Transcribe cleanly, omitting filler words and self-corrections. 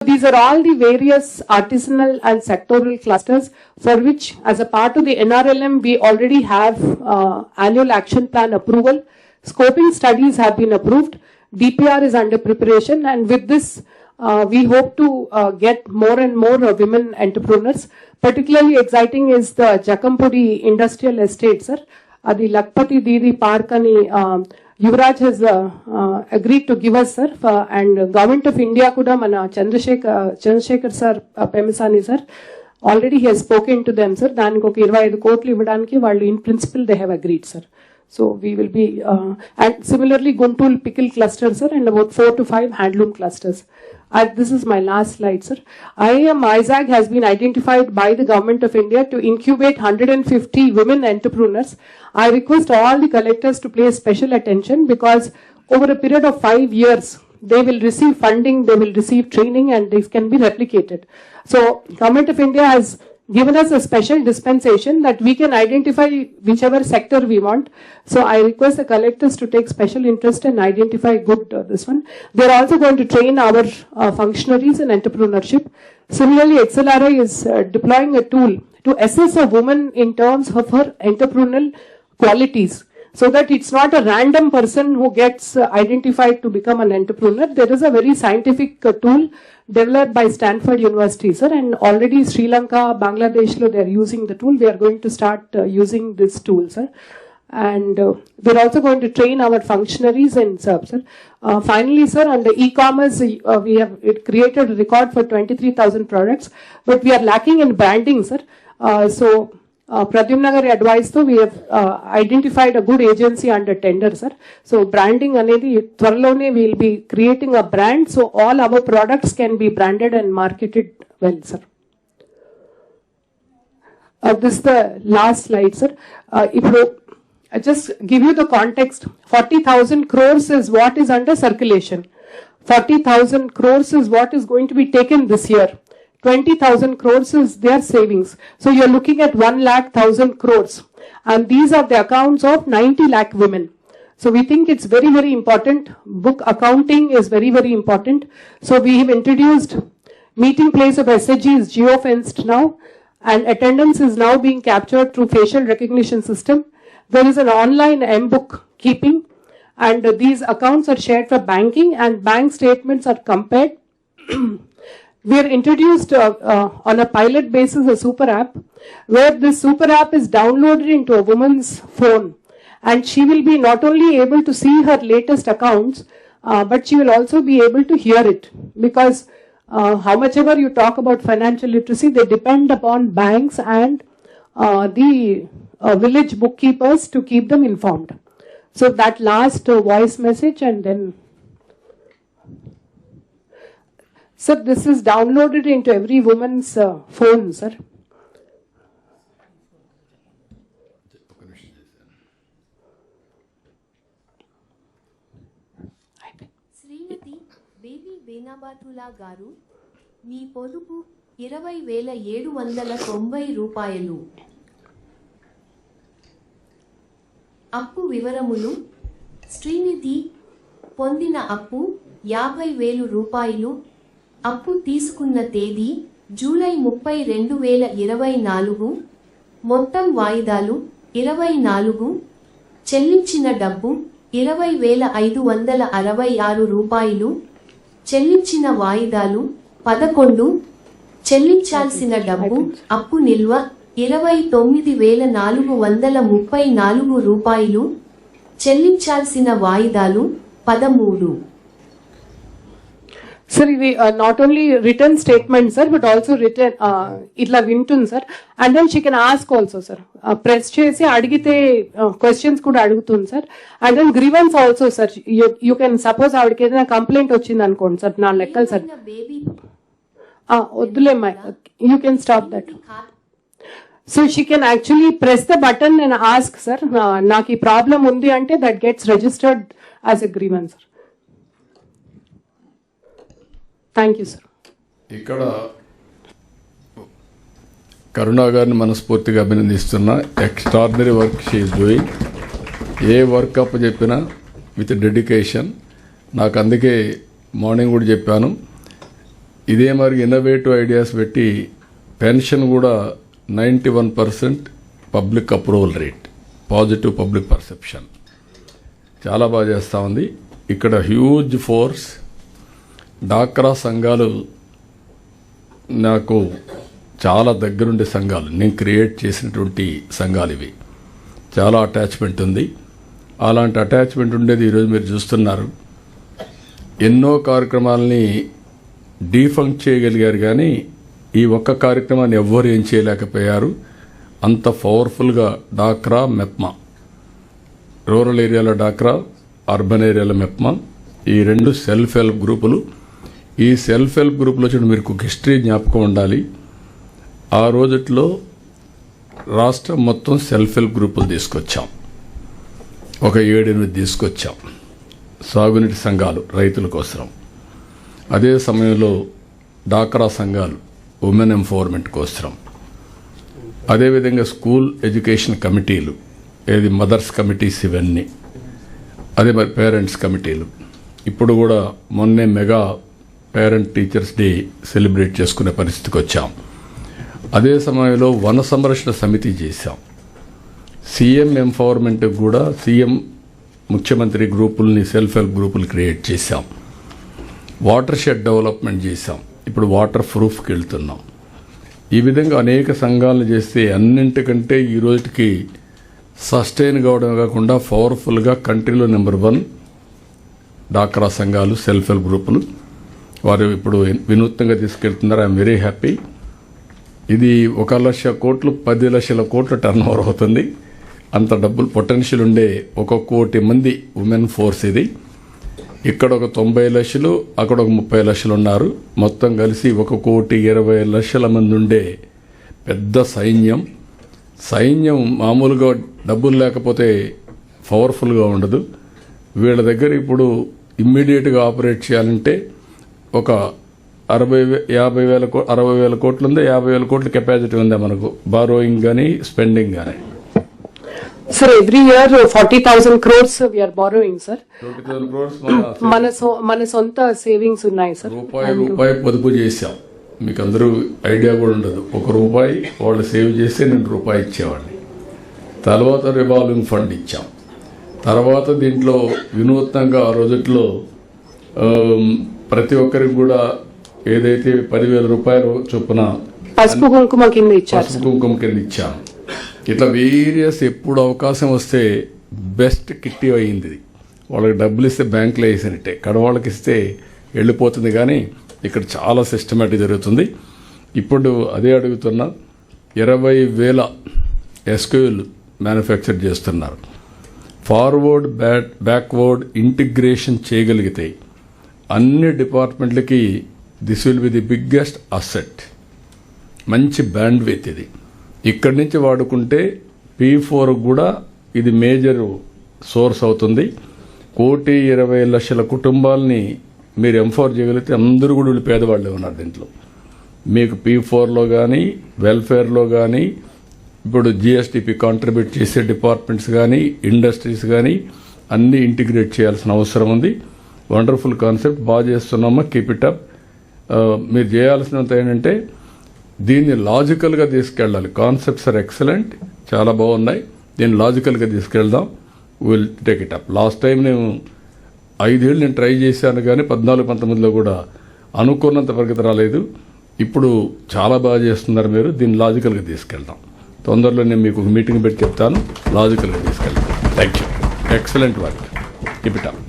These are all the various artisanal and sectoral clusters for which, as a part of the NRLM, we already have annual action plan approval. Scoping studies have been approved. DPR is under preparation, and with this, we hope to get more and more women entrepreneurs. Particularly exciting is the Jakampudi Industrial Estate, sir. The Lakpati Didi Park ani Yuvraj has agreed to give us, sir, and Government of India kuda mana Chandrasekhar sir Pemisani sir, already he has spoken to them, sir. Daniki oka 25 కోట్లు ఇవ్వడానికి వాళ్ళు in principle they have agreed, sir. So we will be, and similarly Guntul pickle cluster, sir, and about 4 to 5 handloom clusters. This is my last slide, sir. IIM ISAG has been identified by the Government of India to incubate 150 women entrepreneurs. I request all the collectors to pay special attention because over a period of 5 years, they will receive funding, they will receive training, and this can be replicated. So Government of India has given us a special dispensation that we can identify whichever sector we want. So I request the collectors to take special interest and identify good this one. They're also going to train our functionaries in entrepreneurship. Similarly, XLRI is deploying a tool to assess a woman in terms of her entrepreneurial qualities, so that it's not a random person who gets identified to become an entrepreneur. There is a very scientific tool developed by Stanford University, sir, and already Sri Lanka, Bangladesh, they are using the tool. We are going to start using this tool, sir. And we're also going to train our functionaries in SERP, sir. Finally, sir, on the e-commerce, we have created a record for 23,000 products, but we are lacking in branding, sir. Pradyumna Gari advice though, we have identified a good agency under tender, sir. So branding anedi tvaralone we will be creating a brand, so all our products can be branded and marketed well, sir. This is the last slide, sir. I just give you the context. 40,000 crores is what is under circulation. 40,000 crores is what is going to be taken this year. 20,000 crores is their savings. So you're looking at 1,00,000 crores. And these are the accounts of 90 lakh women. So we think it's very, very important. Book accounting is very, very important. So we have introduced meeting place of SHG is geofenced now. And attendance is now being captured through facial recognition system. There is an online M-book keeping. And these accounts are shared for banking and bank statements are compared. We are introduced on a pilot basis a super app, where this super app is downloaded into a woman's phone, and she will be not only able to see her latest accounts, but she will also be able to hear it, because how much ever you talk about financial literacy, they depend upon banks and the village bookkeepers to keep them informed. So that last voice message, and then sir, this is downloaded into every woman's phone, sir. Shrimati baby బేనాబాతులా గారు, మీ పొదుపు 20,790 రూపాయలు. అప్పు వివరములు: శ్రీనిధి పొందిన అప్పు 50,000 రూపాయలు. అప్పు తీసుకున్న తేదీ జూలై 30, 2024. మొత్తం వాయిదాలు 24. చెల్లించిన డబ్బు 20,566 రూపాయలు. చెల్లించిన వాయిదాలు 11. చెల్లించాల్సిన డబ్బు అప్పు నిల్వ 29,434 రూపాయలు. చెల్లించాల్సిన వాయిదాలు 13. Sir, we not only written statement, sir, but also written, itla vintun, sir. And then she can ask also, sir. Press chesi adigite questions kuda adugutun, sir. And then grievance also, sir. You can suppose avidiki edana complaint ochindi anukondi, sir. Na lekkal, sir. Oddulema. You can stop that. So she can actually press the button and ask, sir. Naki problem undi ante that gets registered as a grievance, sir. Thank you sir. ఇక్కడ కరుణా గారిని మనస్ఫూర్తిగా అభినందిస్తున్నా. Extraordinary work she is doing. ఏ work అప్ చెప్పినా with dedication. నాకు అందుకే morning కూడా చెప్పాను, ఇదే మరి ఇన్నోవేటివ్ ఐడియాస్ పెట్టి పెన్షన్ కూడా 91% public approval rate, positive public perception, చాలా బాగా చేస్తూ ఉంది. ఇక్కడ హ్యూజ్ ఫోర్స్. డాక్రా సంఘాలు నాకు చాలా దగ్గరుండే సంఘాలు, నేను క్రియేట్ చేసినటువంటి సంఘాలు ఇవి. చాలా అటాచ్మెంట్ ఉంది. అలాంటి అటాచ్మెంట్ ఉండేది ఈరోజు మీరు చూస్తున్నారు. ఎన్నో కార్యక్రమాలని డీఫంక్ట్ చేయగలిగారు, కానీ ఈ ఒక్క కార్యక్రమాన్ని ఎవ్వరు ఏం చేయలేకపోయారు. అంత పవర్ఫుల్గా డాక్రా, మెప్మా, రూరల్ ఏరియాలో డాక్రా, అర్బన్ ఏరియాలో మెప్మా, ఈ రెండు సెల్ఫ్ హెల్ప్ గ్రూపులు. ఈ సెల్ఫ్ హెల్ప్ గ్రూపులో చూడండి, మీకు ఒక హిస్టరీ జ్ఞాపకం ఉండాలి. ఆ రోజుట్లో రాష్ట్రం మొత్తం సెల్ఫ్ హెల్ప్ గ్రూపులు తీసుకొచ్చాం, ఒక 7-8 తీసుకొచ్చాం, సాగునీటి సంఘాలు రైతుల కోసం. అదే సమయంలో డాక్రా సంఘాలు ఉమెన్ ఎంపవర్మెంట్ కోసం, అదేవిధంగా స్కూల్ ఎడ్యుకేషన్ కమిటీలు, ఏది మదర్స్ కమిటీస్, ఇవన్నీ, అదే మరి పేరెంట్స్ కమిటీలు. ఇప్పుడు కూడా మొన్నే mega parent teachers day celebrate చేసుకునే పరిస్థితికి వచ్చాం. అదే సమయంలో వన సంరక్షణ సమితి చేశాం. సీఎం ఎంపవర్మెంట్ కూడా సీఎం ముఖ్యమంత్రి గ్రూపుల్ని, సెల్ఫ్ హెల్ప్ గ్రూపులు క్రియేట్ చేశాం. వాటర్ షెడ్ డెవలప్మెంట్ చేశాం. ఇప్పుడు వాటర్ ప్రూఫ్కి వెళ్తున్నాం. ఈ విధంగా అనేక సంఘాలను చేస్తే అన్నింటికంటే ఈ రోజుకి సస్టైన్ కావడం కాకుండా పవర్ఫుల్గా కంట్రీలో నెంబర్ 1 డాక్రా సంఘాలు, సెల్ఫ్ హెల్ప్ గ్రూపులు. వారు ఇప్పుడు వినూత్నంగా తీసుకెళ్తున్నారు. I'm very happy. ఇది 1 లక్ష కోట్లు, 10 లక్షల కోట్ల టర్న్ ఓవర్ అవుతుంది. అంత డబ్బులు పొటెన్షియల్ ఉండే 1 కోటి మంది ఉమెన్ ఫోర్స్ ఇది. ఇక్కడ ఒక 90 లక్షలు, అక్కడ ఒక 30 లక్షలు ఉన్నారు. మొత్తం కలిసి 1,20,00,000 మంది ఉండే పెద్ద సైన్యం. సైన్యం మామూలుగా డబ్బులు లేకపోతే పవర్ఫుల్గా ఉండదు. వీళ్ళ దగ్గర ఇప్పుడు ఇమ్మీడియట్గా ఆపరేట్ చేయాలంటే ఒక 60,000 కోట్లు ఉందా, 50,000 కోట్ల కెపాసిటీ ఉందా మనకు, బారోయింగ్ కానీ స్పెండింగ్ కానీ. Sir, every year 40,000 crores we are borrowing, sir. 20,000 crores మన సొంత సేవింగ్స్ ఉన్నాయి సార్. రూపాయి పొదుపు చేశాం. మీకు అందరూ ఐడియా కూడా ఉండదు. ₹1 వాళ్ళు సేవ్ చేస్తే నేను రూపాయి ఇచ్చేవాడిని. తర్వాత రివాల్వింగ్ ఫండ్ ఇచ్చాం. తర్వాత దీంట్లో వినూత్నంగా ఆ రోజుల్లో ప్రతి ఒక్కరికి కూడా ఏదైతే 10,000 రూపాయలు చొప్పున పసుపు కుంకుమ కింద ఇచ్చాను. ఇట్లా వేరియస్ ఎప్పుడు అవకాశం వస్తే బెస్ట్ కిట్టి అయింది. వాళ్ళకి డబ్బులు ఇస్తే బ్యాంకులో వేసినట్టే, కడవాళ్ళకి ఇస్తే వెళ్ళిపోతుంది. కానీ ఇక్కడ చాలా సిస్టమేటిక్ జరుగుతుంది. ఇప్పుడు అదే అడుగుతున్నా, 20,000 ఎస్క్యూలు మ్యానుఫ్యాక్చర్ చేస్తున్నారు. ఫార్వర్డ్ బ్యాక్వర్డ్ ఇంటిగ్రేషన్ చేయగలిగితే అన్ని డిపార్ట్మెంట్లకి this will be the biggest asset. మంచి బ్యాండ్విత్ ఇది. ఇక్కడి నుంచి వాడుకుంటే P4 కూడా ఇది మేజర్ సోర్స్ అవుతుంది. 1,20,00,000 కుటుంబాలని మీరు ఎంపవర్ చేయగలిగితే అందరూ కూడా వీళ్ళు పేదవాళ్ళే ఉన్నారు దీంట్లో. మీకు P4లో కానీ, వెల్ఫేర్లో కానీ, ఇప్పుడు GSTP కాంట్రిబ్యూట్ చేసే డిపార్ట్మెంట్స్ కానీ, ఇండస్ట్రీస్ కానీ అన్నీ ఇంటిగ్రేట్ చేయాల్సిన అవసరం ఉంది. వండర్ఫుల్ కాన్సెప్ట్, బాగా చేస్తున్నామా, కీప్ ఇట్ అప్. మీరు చేయాల్సినంత ఏంటంటే దీన్ని లాజికల్గా తీసుకెళ్ళాలి. కాన్సెప్ట్స్ ఆర్ ఎక్సలెంట్, చాలా బాగున్నాయి. దీన్ని లాజికల్గా తీసుకెళ్దాం. Will take it up. Last time నేను 5 ఏళ్ళు నేను ట్రై చేశాను, కానీ 14-19లో కూడా అనుకున్నంత ప్రగతి రాలేదు. ఇప్పుడు చాలా బాగా చేస్తున్నారు మీరు. దీన్ని లాజికల్గా తీసుకెళ్దాం. తొందరలో నేను మీకు ఒక మీటింగ్ పెట్టి చెప్తాను, లాజికల్గా తీసుకెళ్తాను. Thank you. Excellent work, keep it up.